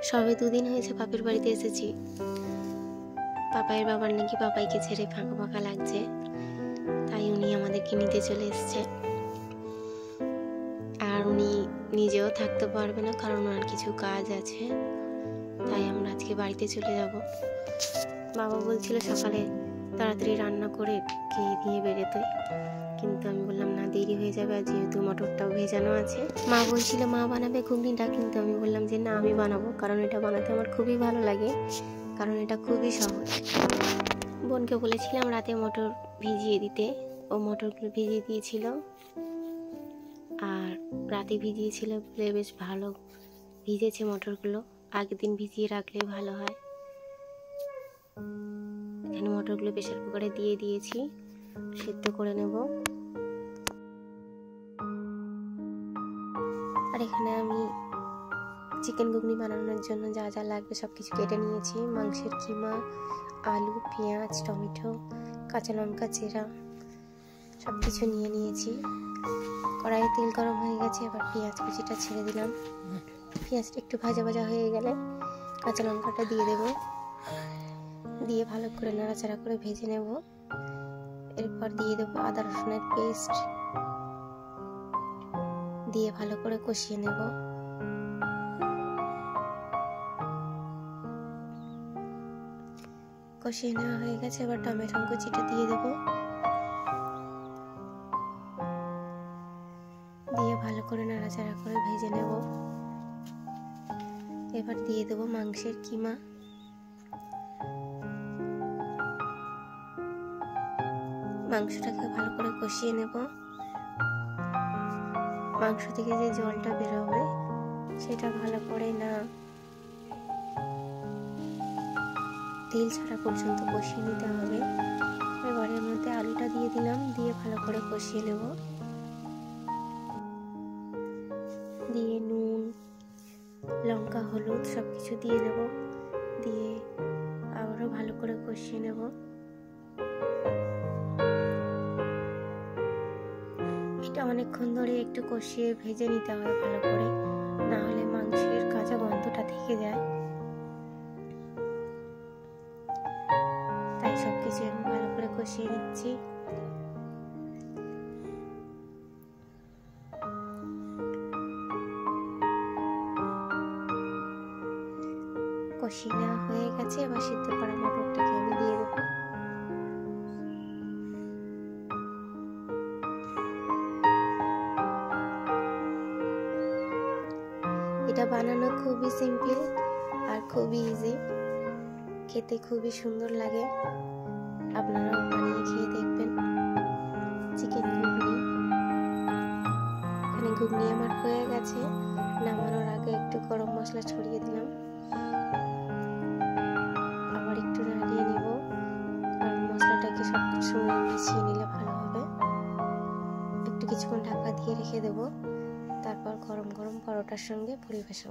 সবে 2 দিন হয়েছে বাপের বাড়িতে এসেছি। পাপাইয়ের বাবার নাকি পাপাইকে ছেড়ে ফাঁকা ফাঁকা লাগছে, তাই উনি আমাদেরকে নিতে চলে এসেছে। আর উনি নিজেও থাকতে পারবে না, কারণ ওনার কিছু কাজ আছে, তাই আমরা আজকে বাড়িতে চলে যাব। বাবা বলছিল সকালে তাড়াতাড়ি রান্না করে খেয়ে দিয়ে বেরোতে, কিন্তু আমি বললাম না, দেরি হয়ে যাবে, আর যেহেতু মটরটাও ভেজানো আছে। মা বলছিল মা বানাবে ঘুগনিটা, কিন্তু আমি বললাম যে না, আমি বানাবো, কারণ এটা বানাতে আমার খুবই ভালো লাগে, কারণ এটা খুবই সহজ। বোনকে বলেছিলাম রাতে মটর ভিজিয়ে দিতে, ও মটরগুলো ভিজিয়ে দিয়েছিল, আর রাতে ভিজিয়েছিল বলে বেশ ভালো ভিজেছে মটরগুলো। আগের দিন ভিজিয়ে রাখলে ভালো হয়। এখানে মটরগুলো প্রেসার কুকারে দিয়ে দিয়েছি, সেদ্ধ করে নেব। আর এখানে আমি চিকেন ঘুগনি বানানোর জন্য যা যা লাগবে সব কিছু কেটে নিয়েছি। মাংসের কিমা, আলু, পেঁয়াজ, টমেটো, কাঁচা লঙ্কা চেরা সব কিছু নিয়ে নিয়েছি। কড়াইয়ে তেল গরম হয়ে গেছে, এবার পেঁয়াজ কুচিটা ছেড়ে দিলাম। পেঁয়াজটা একটু ভাজা ভাজা হয়ে গেলে কাঁচা লঙ্কাটা দিয়ে দেব, দিয়ে ভালো করে নাড়াচাড়া করে ভেজে নেব। এরপর দিয়ে দেবো আদা রসুনের পেস্ট, দিয়ে ভালো করে কষিয়ে নেব। কষিয়ে নেওয়া হয়ে গেছে, এবার টমেটো কুচিটা দিয়ে দেব, দিয়ে ভালো করে নাড়াচাড়া করে ভেজে নেব। এবার দিয়ে দেব মাংসের কিমা, মাংসটাকে ভালো করে কষিয়ে নেব। মাংস থেকে যে জলটা বেরোবে সেটা ভালো করে না তেল ছাড়া পর্যন্ত কষিয়ে নিতে হবে। এবার এর মধ্যে আলুটা দিয়ে দিলাম, দিয়ে ভালো করে কষিয়ে নেব। দিয়ে নুন, লঙ্কা, হলুদ সবকিছু দিয়ে নেব, দিয়ে আবারও ভালো করে কষিয়ে নেব। এটা অনেকক্ষণ ধরে একটু কষিয়ে ভেজে নিতে হয় ভালো করে, না হলে মাংসের কাঁচা গন্ধটা থেকে যায়। তাই সবকিছু আমি ভালো করে কষিয়ে নিচ্ছি। কষিয়ে নেওয়া হয়ে গেছে, এবার সিদ্ধ করা মটরটাকে আমি দিয়ে দেবো। এটা বানানো খুবই সিম্পল আর খুবই ইজি, খেতে খুবই সুন্দর লাগে। আপনারাও বানিয়ে খেয়ে দেখবেন। চিকেন ঘুগনি, এখানে ঘুগনি আমার হয়ে গেছে। নামানোর আগে একটু গরম মশলা ছড়িয়ে দিলাম, আবার একটু নাড়িয়ে নিব, কারণ মশলাটাকে সব কিছু মিশিয়ে নিলে ভালো হবে। একটু কিছুক্ষণ ঢাকা দিয়ে রেখে দেব, তারপর গরম গরম পরোটার সঙ্গে পরিবেশন